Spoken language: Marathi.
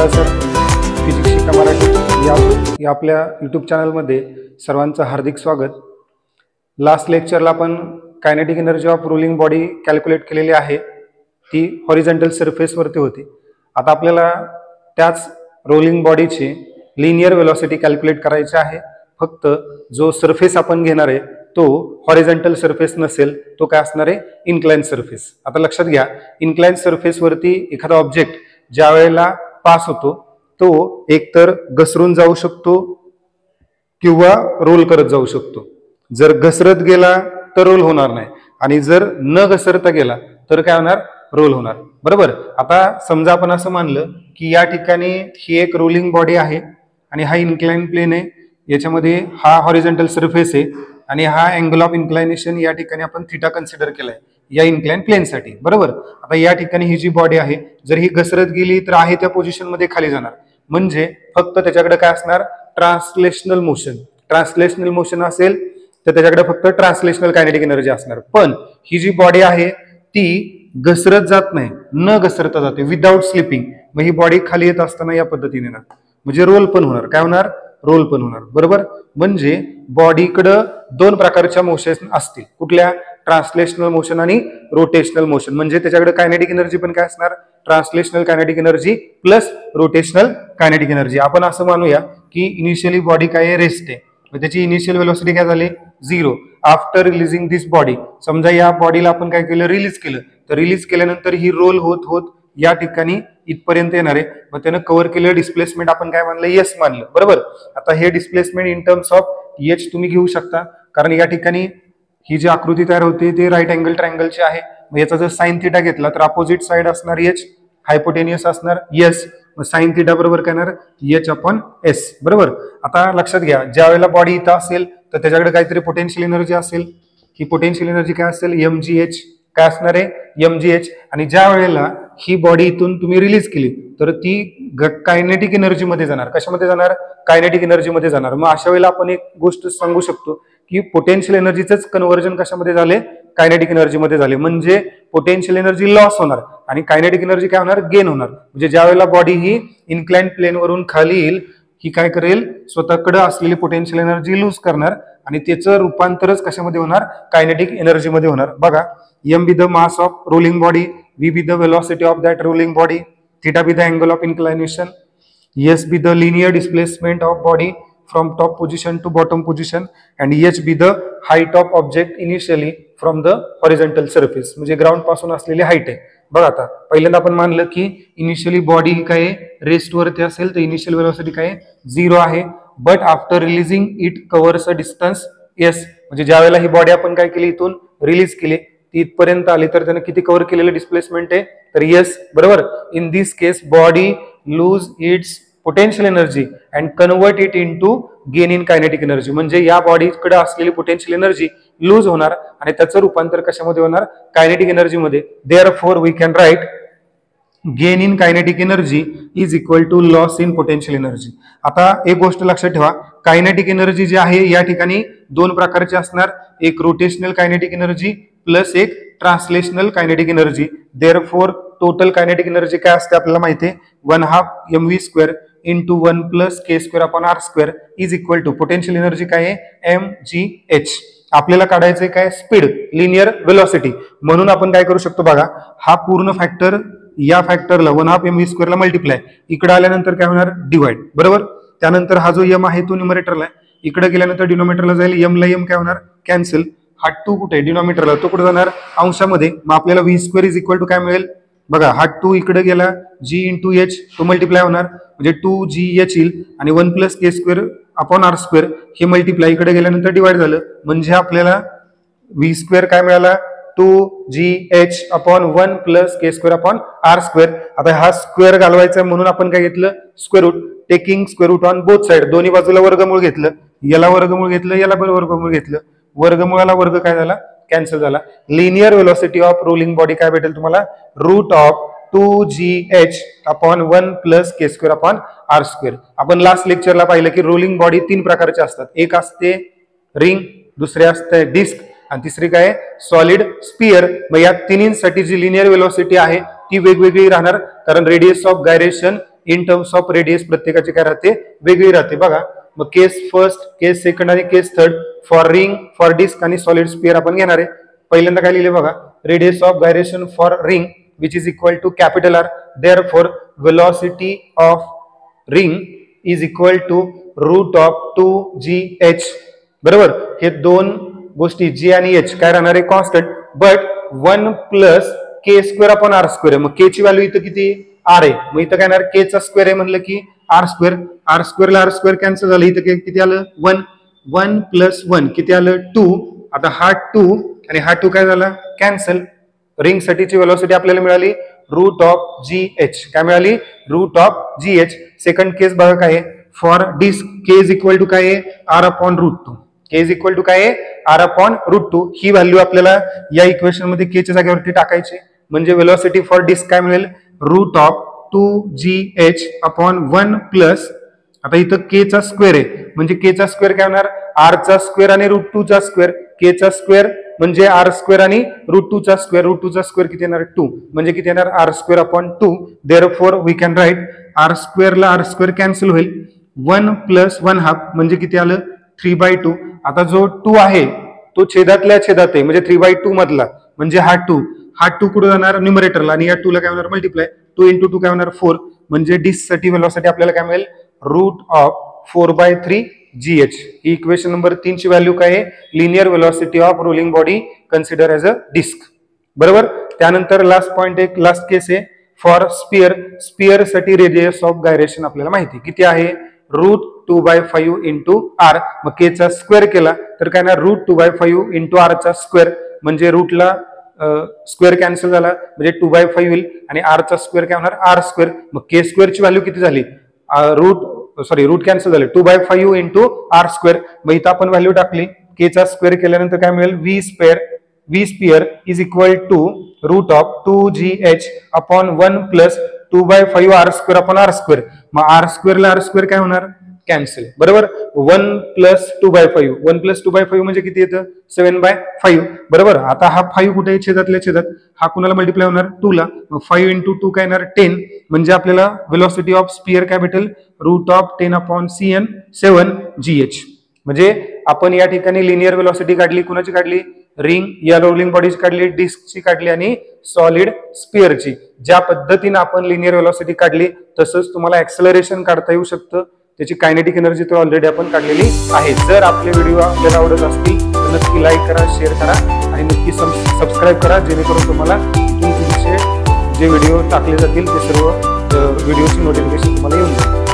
नमस्कार सर, फिजिक्स शिका मराठी या आपल्या यूट्यूब चॅनलमध्ये सर्वांचं हार्दिक स्वागत. लास्ट लेक्चरला आपण kinetic energy of rolling body calculate केलेली आहे, ती हॉरिझॉन्टल सरफेसवरती होती. आता आपल्याला त्याच रोलिंग बॉडीची लिनियर वेलोसिटी कॅल्क्युलेट करायची आहे. फक्त जो सरफेस आपण घेणार आहे तो हॉरिझॉन्टल सरफेस नसेल, तो काय असणार आहे, इन्क्लाइन सरफेस. आता लक्षात घ्या, इन्क्लाइन सरफेसवरती एखादा ऑब्जेक्ट ज्या वेळेला पास होतो तो एकतर घसरून जाऊ शकतो किंवा रोल करत जाऊ शकतो. जर घसरत गेला तर रोल होणार नाही, आणि जर न घसरता गेला तर काय होणार, रोल होणार. बरोबर. आता समजा आपण असं मानलं की या ठिकाणी ही एक रोलिंग बॉडी आहे आणि हा इन्क्लाइन प्लेन आहे, याच्यामध्ये हा हॉरिझॉन्टल सरफेस आहे आणि हा अँगल ऑफ इन्क्लायनेशन या ठिकाणी आपण थीटा कन्सिडर केलाय या इन्क्लाइन प्लेनसाठी. बरोबर. आता या ठिकाणी ही जी बॉडी आहे, जर ही घसरत गेली तर आहे त्या पोझिशन मध्ये खाली जाणार, म्हणजे फक्त त्याच्याकडे काय असणार, ट्रान्सलेशनल मोशन. ट्रान्सलेशनल मोशन असेल तर त्याच्याकडे फक्त ट्रान्सलेशनल कायनेटिक एनर्जी असणार. पण ही जी बॉडी आहे ती घसरत जात नाही, न घसरता जाते, विदाउट स्लिपिंग. मग ही बॉडी खाली येत असताना या पद्धतीने ना, म्हणजे रोल पण होणार. काय होणार, रोल पण होणार. बरोबर. म्हणजे बॉडीकडं दोन प्रकारच्या मोशन असतील. कुठल्या, ट्रान्सलेशनल मोशन आणि रोटेशनल मोशन. म्हणजे त्याच्याकडे कायनेटिक एनर्जी पण काय असणार, translational kinetic energy plus rotational kinetic energy. आपण असं मानूया की इनिशियली बॉडी काय आहे, रेस्ट आहे, त्याची इनिशियल वेलोसिटी काय झाली, 0. आफ्टर रिलीजिंग दिस बॉडी, समजा या बॉडीला आपण काय केलं, रिलीज केलं, तर रिलीज केल्यानंतर ही रोल होत होत या ठिकाणी इथपर्यंत येणार आहे. मग त्यानं कव्हर केलेलं डिस्प्लेसमेंट आपण काय मानलं, एस मानलं. बरोबर. आता हे displacement in terms of H तुम्ही घेऊ शकता, कारण या ठिकाणी ही जी आकृती तयार होते ते राईट अँगल ट्रायंगलची आहे. मग याचा जर साइन थिटा घेतला तर अपोजिट साइड असणार एच, हायपोटेनियस असणार एस. साइन थिटा बरोबर काय येणार, एच अपॉन एस. बरोबर. आता लक्षात घ्या, ज्या वेळेला बॉडी इथं असेल तर त्याच्याकडे काहीतरी पोटेन्शियल एनर्जी असेल. ही पोटेन्शियल एनर्जी काय असेल, mgh. काय असणार आहे, mgh. आणि ज्या वेळेला ही बॉडी इथून तुम्ही रिलीज केली तर ती कायनेटिक एनर्जी मध्ये जाणार. कशामध्ये जाणार, कायनेटिक एनर्जी मध्ये जाणार. मग अशा वेळेला आपण एक गोष्ट सांगू शकतो की पोटेन्शियल एनर्जीच कन्व्हर्जन कशामध्ये झाले, कायनेटिक एनर्जी मध्ये झाले. म्हणजे पोटेन्शियल एनर्जी लॉस होणार आणि कायनेटिक एनर्जी काय होणार, गेन होणार. म्हणजे ज्या वेळेला बॉडी ही इन्क्लाइन प्लेन वरून खाली येईल, ही काय करेल, स्वतःकडे असलेली पोटेन्शियल एनर्जी लूज करणार आणि त्याचं रूपांतरच कशामध्ये होणार, कायनेटिक एनर्जी मध्ये होणार. बघा, m be the mass of rolling body, v be the velocity of that rolling body, theta be the angle of inclination, s be the linear displacement of body from top position to bottom position, and h be the height of object initially from the horizontal surface. म्हणजे ग्राउंड पासून असलेली हाईट आहे. बघा, आता पहिल्यांदा आपण मानलं की इनिशियली बॉडी काय रेस्ट वरती असेल तर इनिशियल वेलोसिटी काय 0 आहे, but after releasing it covers a distance s. म्हणजे ज्या वेळेला ही बॉडी आपण काय केली, इथून रिलीज केली, ती इथपर्यंत आली तर त्याने किती कव्हर केलेलं डिस्प्लेसमेंट आहे, तर s. बरोबर. In this case body lose its potential energy and convert it into gain in kinetic energy. म्हणजे या बॉडीकडे असलेली पोटेन्शियल एनर्जी लूज होणार आणि त्याचं रूपांतर कशामध्ये होणार, कायनेटिक एनर्जी मध्ये. Therefore we can write gain in kinetic energy is equal to loss in potential energy. आता एक गोष्ट लक्षात ठेवा, कायनेटिक एनर्जी जी आहे या ठिकाणी दोन प्रकारची असणार, एक रोटेशनल कायनेटिक एनर्जी प्लस एक translational kinetic energy. Therefore total kinetic energy काय असते आपल्याला माहिती आहे, 1/2 mv² into 1 plus k² upon r² is equal to potential energy काय आहे, mgh. आपल्याला काढायचंय काय, स्पीड, लिनियर वेलोसिटी. म्हणून आपण काय करू शकतो, बघा, हा पूर्ण फॅक्टर या फॅक्टरला 1/2 mv² ला मल्टिप्लाय, इकडे आल्यानंतर काय होणार, डिवाइड. बरोबर. त्यानंतर हा जो m आहे तो न्यूमरेटरला आहे, इकडे गेल्यानंतर डिनोमिनेटरला जाईल, m ला m काय होणार, कॅन्सल. हा 2 कुठे, डिनोमिनेटरला, तो कुठे जाणार, अंशामध्ये. मग आपल्याला v² इज इक्वल टू काय मिळेल, बघा, हा 2 इकडे गेला, g इंटू h, तो मल्टिप्लाय होणार, म्हणजे 2gh येईल आणि 1 प्लस k² अपॉन r² हे मल्टिप्लाय इकडे गेल्यानंतर डिवाइड झालं, म्हणजे आपल्याला v² काय मिळाला, 2gh upon 1 plus k² upon r². आता हा स्क्वेअर घालवायचा म्हणून आपण काय घेतलं, square root. Taking square root on both side, दोन्ही बाजूला वर्गमूळ घेतलं, याला वर्गमूळ घेतलं, याला वर्गमूळ घेतलं, वर्गमूळाला वर्ग काय झाला, कॅन्सल झाला. Linear velocity of rolling body काय भेटेल तुम्हाला, root of 2gh upon 1 plus k² upon r². आपण लास्ट लेक्चरला पाहिलं की रोलिंग बॉडी 3 प्रकारच्या असतात, एक असते रिंग, दुसरे असते डिस्क आणि तिसरी काय, सॉलिड स्पियर. मग या तिन्हींसाठी जी लिनियर वेलोसिटी आहे ती वेगवेगळी राहणार, कारण radius of gyration in terms of radius प्रत्येकाची काय राहते, वेगळी राहते बघा. मग केस फर्स्ट, केस सेकंड आणि case third for ring, for disc आणि सॉलिड स्पियर आपण घेणार आहे. पहिल्यांदा काय लिहिले बघा, radius of gyration for ring which is equal to capital R, therefore velocity of ring is equal to root of 2gh. बरोबर, हे दोन गोष्टी g आणि h काय राहणार आहे, constant, but 1 plus K square upon R square आहे. मग के ची व्हॅल्यू इथं किती, आर आहे, मग इथं काय येणार, के चा स्क्वेअर आहे म्हणलं की आर स्क्वेअर, आर स्क्वेअरला आर स्क्वेअर कॅन्सल झालं, इथं किती आलं 1, 1 प्लस 1 किती आलं 2. आता हा 2 आणि हा 2 काय झाला, कॅन्सल. रिंग साठीची वेलोसिटी आपल्याला मिळाली रूट ऑफ gh, काय मिळाली, root of gh. Second case बघा काय आहे, for disc K is equal to काय आहे, R upon root 2, K is equal to काय आहे, आर अपॉन रूट 2. ही व्हॅल्यू आपल्याला या इक्वेशन मध्ये के च्या जागेवरती टाकायची, म्हणजे वेलोसिटी फॉर डिस्क काय मिळेल, root of 2gh upon 1 plus, आता इथं के चा स्क्वेअर आहे म्हणजे के चा स्क्वेअर काय होणार, आर चा स्क्वेअर आणि रूट 2 चा स्क्वेअर, के चा स्क्वेअर म्हणजे आर स्क्वेअर आणि रूट 2 चा स्क्वेअर, रूट 2 चा स्क्वेअर किती येणार 2, म्हणजे किती येणार R square upon 2. Therefore we can write R स्क्वेअरला आर स्क्वेअर कॅन्सल होईल, 1 प्लस 1/2 म्हणजे किती आलं 3/2. आता जो 2 आहे तो छेदातल्या छेदात आहे म्हणजे 3/2 मधला, म्हणजे हा 2 कुठे जाणार, न्यूमरेटरला, आणि या 2 ला काय होणार मल्टिप्लाय, 2 × 2 काय होणार 4, म्हणजे डिस्क साठी वेलोसिटी आपल्याला काय मिळेल, रूट ऑफ 4/3gh. ही इक्वेशन नंबर 3 ची व्हॅल्यू काय आहे, linear velocity of rolling body consider as a disc. बरोबर, त्यानंतर लास्ट पॉइंट, एक लास्ट केस आहे फॉर स्पियर. स्पियर साठी रेडियस ऑफ गायरेशन आपल्याला माहिती किती आहे, रूट 2/5 इंटू आर. मग के चा स्क्वेअर केला तर काय ना, रूट 2/5 इंटू आर चा स्क्वेअर, म्हणजे रूटला स्क्वेअर कॅन्सल झाला म्हणजे 2/5 होईल, आणि आर चा स्क्वेअर काय होणार, आर स्क्वेअर. मग के स्क्वेअर ची व्हॅल्यू किती झाली, रूट कॅन्सल झाले 2/5 इंटू आर स्क्वेअर. मग इथं आपण व्हॅल्यू टाकली, के चा स्क्वेअर केल्यानंतर काय मिळेल, V square is equal to root of 2gh upon 1 plus 2/5 R square upon R square. मग आर स्क्वेअरला आर स्क्वेअर काय होणार, कॅन्सल. बरोबर, 1 प्लस 2/5 म्हणजे किती येतं 7/5. बरोबर, आता हा 5 कुठे छेदातल्या छेदात, हा कुणाला मल्टिप्लाय होणार 2 ला, मग 5 × 2 काय येणार 10, म्हणजे आपल्याला वेलोसिटी ऑफ स्पियर काय भेटेल, रूट ऑफ 10/cn 7gh. म्हणजे आपण या ठिकाणी लिनियर वेलोसिटी काढली, कुणाची काढली, रिंग या रोलिंग बॉडीची काढली, डिस्कची काढली आणि सॉलिड स्पियरची. ज्या पद्धतीने आपण लिनियर वेलोसिटी काढली तसंच तुम्हाला ऍक्सेलरेशन काढता येऊ शकतं, त्याची कायनेटिक एनर्जी तर ऑलरेडी आपण काढलेली आहे. जर आपले व्हिडिओ आपल्याला आवडत असतील तर नक्की लाईक करा, शेअर करा आणि नक्की सबस्क्राईब करा, जेणेकरून तुम्हाला इथून पुढचे जे व्हिडिओ टाकले जातील ते सर्व व्हिडिओची नोटिफिकेशन तुम्हाला येऊन जाईल.